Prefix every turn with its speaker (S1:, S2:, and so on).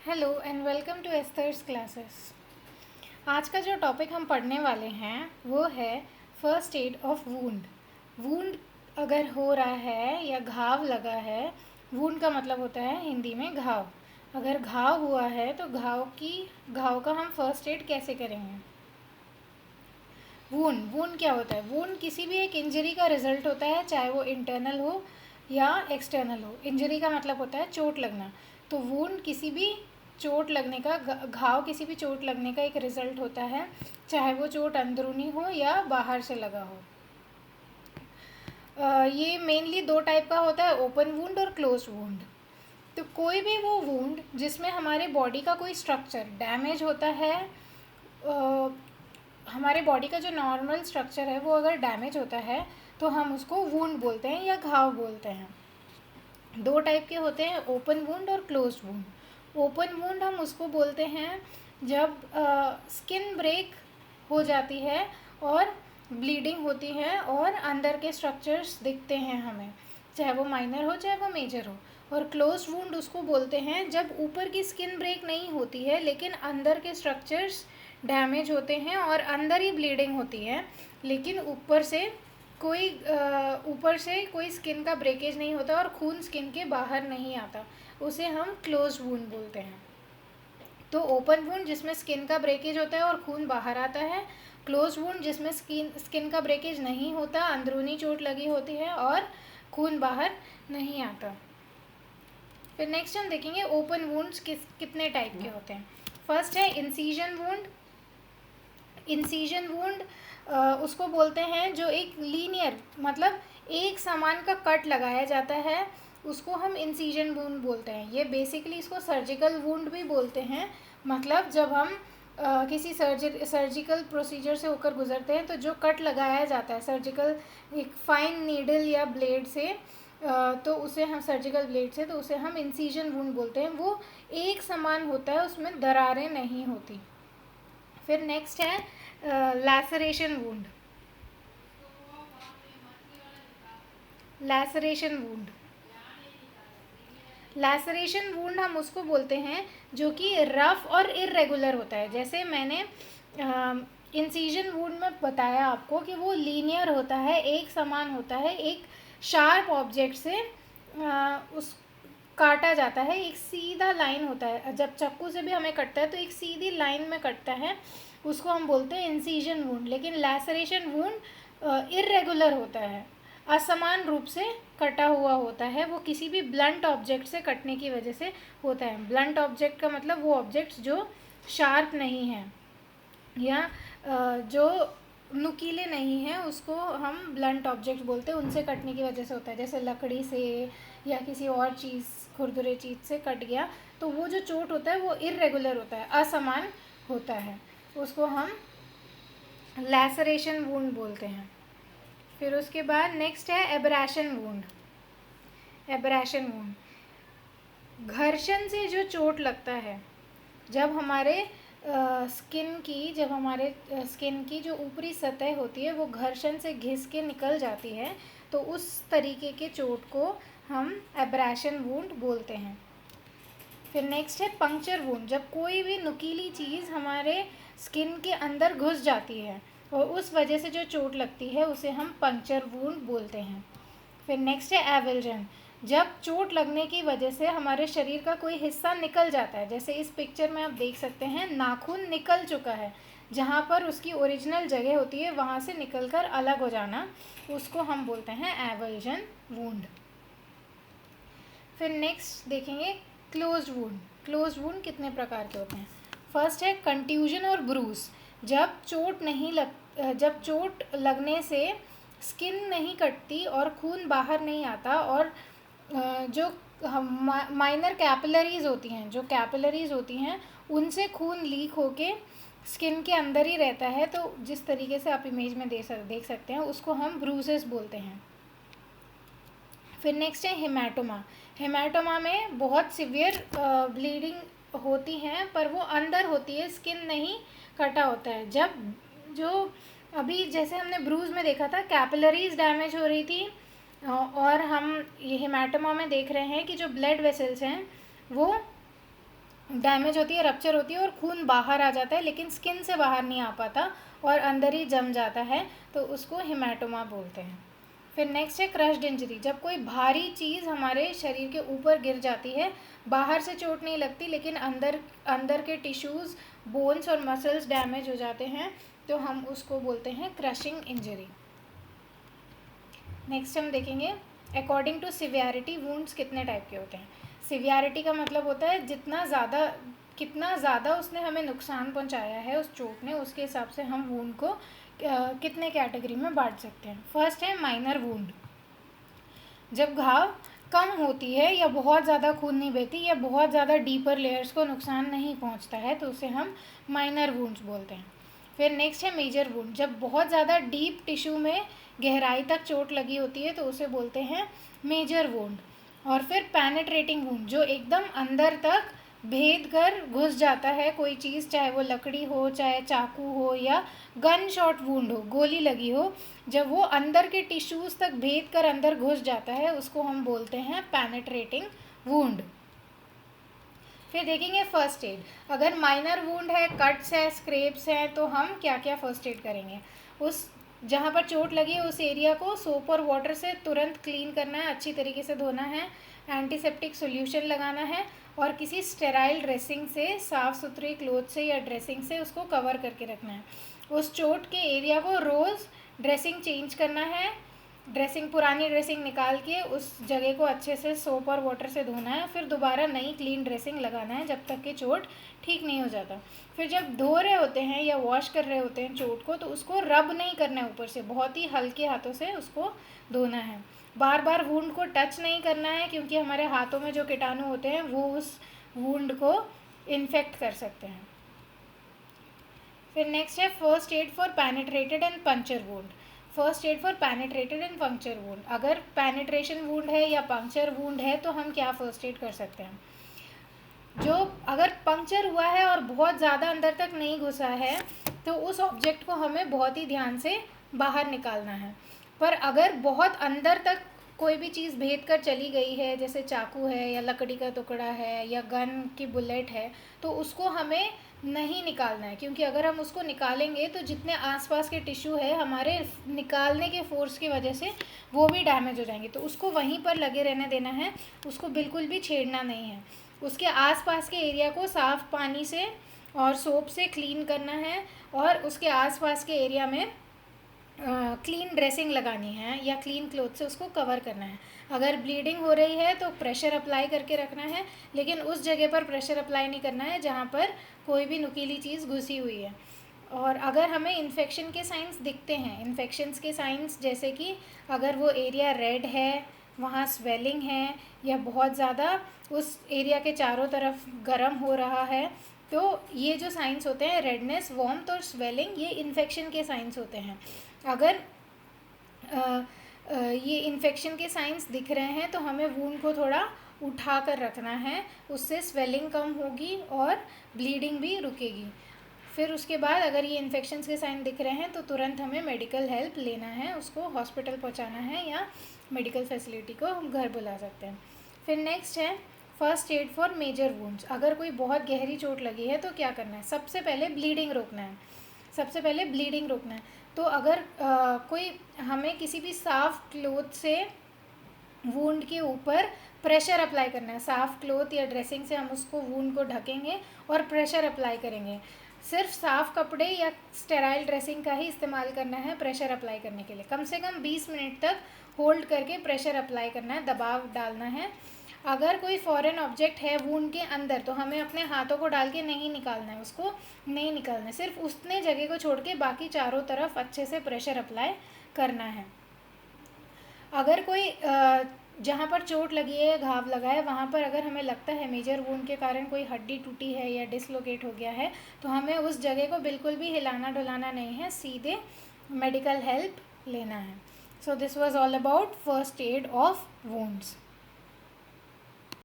S1: Hello and welcome to Esther's classes. आज का जो टॉपिक हम पढ़ने वाले हैं वो है first add of wound. Wound अगर हो रहा है या घाव लगा है, वूंड का मतलब होता है हिंदी में घाव। अगर घाव हुआ है तो घाव का हम फर्स्ट एड कैसे करेंगे। वूंड क्या होता है? वूंड किसी भी एक इंजरी का रिजल्ट होता है, चाहे वो इंटरनल हो या एक्सटर्नल हो। इंजरी का मतलब होता है चोट लगना। तो वूंड किसी भी चोट लगने का, घाव किसी भी चोट लगने का एक रिजल्ट होता है, चाहे वो चोट अंदरूनी हो या बाहर से लगा हो। ये मेनली दो टाइप का होता है, ओपन वूंड और क्लोज वूंड। तो कोई भी वो वूंड जिसमें हमारे बॉडी का कोई स्ट्रक्चर डैमेज होता है, हमारे बॉडी का जो नॉर्मल स्ट्रक्चर है वो अगर डैमेज होता है तो हम उसको वूंड बोलते हैं या घाव बोलते हैं। दो टाइप के होते हैं, ओपन वूंड और क्लोज वूंड। ओपन वूंड हम उसको बोलते हैं जब स्किन ब्रेक हो जाती है और ब्लीडिंग होती है और अंदर के स्ट्रक्चर्स दिखते हैं हमें, चाहे वो माइनर हो चाहे वो मेजर हो। और क्लोज वूंड उसको बोलते हैं जब ऊपर की स्किन ब्रेक नहीं होती है लेकिन अंदर के स्ट्रक्चर्स डैमेज होते हैं और अंदर ही ब्लीडिंग होती है, लेकिन ऊपर से कोई स्किन का ब्रेकेज नहीं होता और खून स्किन के बाहर नहीं आता, उसे हम क्लोज वूंड बोलते हैं। तो ओपन वूंड जिसमें स्किन का ब्रेकेज होता है और खून बाहर आता है, क्लोज वूंड जिसमें स्किन का ब्रेकेज नहीं होता, अंदरूनी चोट लगी होती है और खून बाहर नहीं आता। फिर नेक्स्ट हम देखेंगे ओपन वूंड्स कितने टाइप के होते हैं। फर्स्ट है इंसीजन वूंड। इंसीजन वूंड उसको बोलते हैं जो एक लीनियर मतलब एक समान का कट लगाया जाता है, उसको हम इंसीजन वूंड बोलते हैं। ये बेसिकली इसको सर्जिकल वूंड भी बोलते हैं। मतलब जब हम किसी सर्जिकल प्रोसीजर से होकर गुजरते हैं तो जो कट लगाया जाता है सर्जिकल, एक फाइन नीडल या ब्लेड से, तो उसे हम सर्जिकल ब्लेड से, तो उसे हम इंसीजन वूंड बोलते हैं। वो एक समान होता है, उसमें दरारें नहीं होती। फिर नेक्स्ट है laceration wound. Laceration wound laceration wound हम उसको बोलते हैं जो कि रफ और इरेगुलर होता है। जैसे मैंने इंसीजन वूंड में बताया आपको कि वो लीनियर होता है, एक समान होता है, एक शार्प ऑब्जेक्ट से उस काटा जाता है, एक सीधा लाइन होता है। जब चाकू से भी हमें कटता है तो एक सीधी लाइन में कटता है, उसको हम बोलते हैं इंसीजन वूंड। लेकिन लैसरेशन वूंड इरेगुलर होता है, असमान रूप से कटा हुआ होता है। वो किसी भी ब्लंट ऑब्जेक्ट से कटने की वजह से होता है। ब्लंट ऑब्जेक्ट का मतलब वो ऑब्जेक्ट्स जो शार्प नहीं हैं या जो नुकीले नहीं हैं, उसको हम ब्लंट ऑब्जेक्ट बोलते हैं, उनसे कटने की वजह से होता है। जैसे लकड़ी से या किसी और चीज़, खुरदुरे चीज़ से कट गया तो वो जो चोट होता है वो इरेगुलर होता है, असमान होता है, उसको हम लैसरेशन वूंड बोलते हैं। फिर उसके बाद नेक्स्ट है एब्रेशन वूंड। एब्रेशन वूंड घर्षण से जो चोट लगता है, जब हमारे स्किन की जो ऊपरी सतह होती है वो घर्षण से घिस के निकल जाती है, तो उस तरीके के चोट को हम एब्रेशन वूंड बोलते हैं। फिर नेक्स्ट है पंक्चर वूंड। जब कोई भी नुकीली चीज़ हमारे स्किन के अंदर घुस जाती है और उस वजह से जो चोट लगती है उसे हम पंक्चर वूंड बोलते हैं। फिर नेक्स्ट है एवल्जन। जब चोट लगने की वजह से हमारे शरीर का कोई हिस्सा निकल जाता है, जैसे इस पिक्चर में आप देख सकते हैं नाखून निकल चुका है, जहाँ पर उसकी ओरिजिनल जगह होती है वहाँ से निकलकर अलग हो जाना, उसको हम बोलते हैं एवल्जन वूंड। फिर नेक्स्ट देखेंगे क्लोज वूंड। क्लोज वूंड कितने प्रकार के होते हैं। फर्स्ट है कंट्यूजन और ब्रूस। जब चोट लगने से स्किन नहीं कटती और खून बाहर नहीं आता और जो माइनर कैपिलरीज होती हैं उनसे खून लीक होके स्किन के अंदर ही रहता है, तो जिस तरीके से आप इमेज में देख सकते हैं उसको हम ब्रूसेस बोलते हैं। फिर नेक्स्ट है हेमाटोमा। हेमाटोमा में बहुत सिवियर ब्लीडिंग होती है, पर वो अंदर होती है, स्किन नहीं कटा होता है। जब जो अभी जैसे हमने ब्रूज में देखा था कैपिलरीज डैमेज हो रही थी, और हम ये हेमाटोमा में देख रहे हैं कि जो ब्लड वेसल्स हैं वो डैमेज होती है, रप्चर होती है और खून बाहर आ जाता है, लेकिन स्किन से बाहर नहीं आ पाता और अंदर ही जम जाता है, तो उसको हेमाटोमा बोलते हैं। फिर नेक्स्ट है क्रश्ड इंजरी। जब कोई भारी चीज़ हमारे शरीर के ऊपर गिर जाती है, बाहर से चोट नहीं लगती लेकिन अंदर के टिश्यूज़, बोन्स और मसल्स डैमेज हो जाते हैं, तो हम उसको बोलते हैं क्रशिंग इंजरी। नेक्स्ट हम देखेंगे अकॉर्डिंग टू सिवियरिटी वुंड्स कितने टाइप के होते हैं। सिवियरिटी का मतलब होता है कितना ज़्यादा उसने हमें नुकसान पहुंचाया है उस चोट ने, उसके हिसाब से हम वुंड को कितने कैटेगरी में बांट सकते हैं। फर्स्ट है माइनर वुंड। जब घाव कम होती है या बहुत ज़्यादा खून नहीं बहती या बहुत ज़्यादा डीपर लेयर्स को नुकसान नहीं पहुंचता है, तो उसे हम माइनर वुंड्स बोलते हैं। फिर नेक्स्ट है मेजर वुंड। जब बहुत ज़्यादा डीप टिश्यू में गहराई तक चोट लगी होती है, तो उसे बोलते हैं मेजर वुंड। और फिर पेनिट्रेटिंग वुंड, जो एकदम अंदर तक भेद कर घुस जाता है कोई चीज़, चाहे वो लकड़ी हो, चाहे चाकू हो, या गन शॉट वुंड हो, गोली लगी हो, जब वो अंदर के टिश्यूज़ तक भेद कर अंदर घुस जाता है, उसको हम बोलते हैं पेनिट्रेटिंग वुंड। फिर देखेंगे फर्स्ट एड। अगर माइनर वुंड है, कट्स है, स्क्रैप्स हैं, तो हम क्या क्या फर्स्ट एड करेंगे। उस जहाँ पर चोट लगी है उस एरिया को सोप और वाटर से तुरंत क्लीन करना है, अच्छी तरीके से धोना है, एंटीसेप्टिक सॉल्यूशन लगाना है और किसी स्टेराइल ड्रेसिंग से, साफ़ सुथरे क्लोथ से या ड्रेसिंग से उसको कवर करके रखना है। उस चोट के एरिया को रोज़ ड्रेसिंग चेंज करना है, पुरानी ड्रेसिंग निकाल के उस जगह को अच्छे से सोप और वाटर से धोना है, फिर दोबारा नई क्लीन ड्रेसिंग लगाना है जब तक कि चोट ठीक नहीं हो जाता। फिर जब धो रहे होते हैं या वॉश कर रहे होते हैं चोट को, तो उसको रब नहीं करना है ऊपर से, बहुत ही हल्के हाथों से उसको धोना है। बार बार वुंड को टच नहीं करना है, क्योंकि हमारे हाथों में जो कीटाणु होते हैं वो उस वुंड को इन्फेक्ट कर सकते हैं। फिर नेक्स्ट है first aid for penetrated and puncture wound. First aid for penetrated and puncture wound. अगर पेनिट्रेशन वुंड है या पंक्चर वुंड है, तो हम क्या फर्स्ट एड कर सकते हैं। जो अगर पंक्चर हुआ है और बहुत ज़्यादा अंदर तक नहीं घुसा है, तो उस ऑब्जेक्ट को हमें बहुत ही ध्यान से बाहर निकालना है। पर अगर बहुत अंदर तक कोई भी चीज़ भेद कर चली गई है, जैसे चाकू है या लकड़ी का टुकड़ा है या गन की बुलेट है, तो उसको हमें नहीं निकालना है, क्योंकि अगर हम उसको निकालेंगे तो जितने आसपास के टिश्यू है हमारे निकालने के फोर्स की वजह से वो भी डैमेज हो जाएंगे, तो उसको वहीं पर लगे रहने देना है, उसको बिल्कुल भी छेड़ना नहीं है। उसके आसपास के एरिया को साफ़ पानी से और सोप से क्लीन करना है और उसके आसपास के एरिया में क्लीन ड्रेसिंग लगानी है या क्लीन क्लोथ से उसको कवर करना है। अगर ब्लीडिंग हो रही है तो प्रेशर अप्लाई करके रखना है, लेकिन उस जगह पर प्रेशर अप्लाई नहीं करना है जहाँ पर कोई भी नुकीली चीज़ घुसी हुई है। और अगर हमें इन्फेक्शन के साइंस दिखते हैं, इन्फेक्शंस के साइंस जैसे कि अगर वो एरिया रेड है, वहाँ स्वेलिंग है, या बहुत ज़्यादा उस एरिया के चारों तरफ गर्म हो रहा है, तो ये जो साइंस होते हैं रेडनेस, वार्मथ और स्वेलिंग, ये इन्फेक्शन के साइंस होते हैं। अगर ये इन्फेक्शन के साइंस दिख रहे हैं तो हमें वुंड को थोड़ा उठा कर रखना है, उससे स्वेलिंग कम होगी और ब्लीडिंग भी रुकेगी। फिर उसके बाद अगर ये इन्फेक्शंस के साइन दिख रहे हैं तो तुरंत हमें मेडिकल हेल्प लेना है, उसको हॉस्पिटल पहुंचाना है या मेडिकल फैसिलिटी को हम घर बुला सकते हैं। फिर नेक्स्ट है first aid for major wounds. अगर कोई बहुत गहरी चोट लगी है तो क्या करना है, सबसे पहले ब्लीडिंग रोकना है। तो अगर कोई हमें किसी भी साफ़ क्लोथ से वुंड के ऊपर प्रेशर अप्लाई करना है, साफ़ क्लोथ या ड्रेसिंग से हम उसको वुंड को ढकेंगे और प्रेशर अप्लाई करेंगे। सिर्फ साफ़ कपड़े या स्टेराइल ड्रेसिंग का ही इस्तेमाल करना है प्रेशर अप्लाई करने के लिए। कम से कम 20 मिनट तक होल्ड करके प्रेशर अप्लाई करना है, दबाव डालना है। अगर कोई फॉरेन ऑब्जेक्ट है वुंड के अंदर तो हमें अपने हाथों को डाल के नहीं निकालना है, उसको नहीं निकालना है, सिर्फ उतने जगह को छोड़ के बाकी चारों तरफ अच्छे से प्रेशर अप्लाई करना है। अगर कोई जहाँ पर चोट लगी है, घाव लगा है, वहाँ पर अगर हमें लगता है मेजर वुंड के कारण कोई हड्डी टूटी है या डिसलोकेट हो गया है, तो हमें उस जगह को बिल्कुल भी हिलाना डुलाना नहीं है, सीधे मेडिकल हेल्प लेना है। So this was all about first aid of wounds.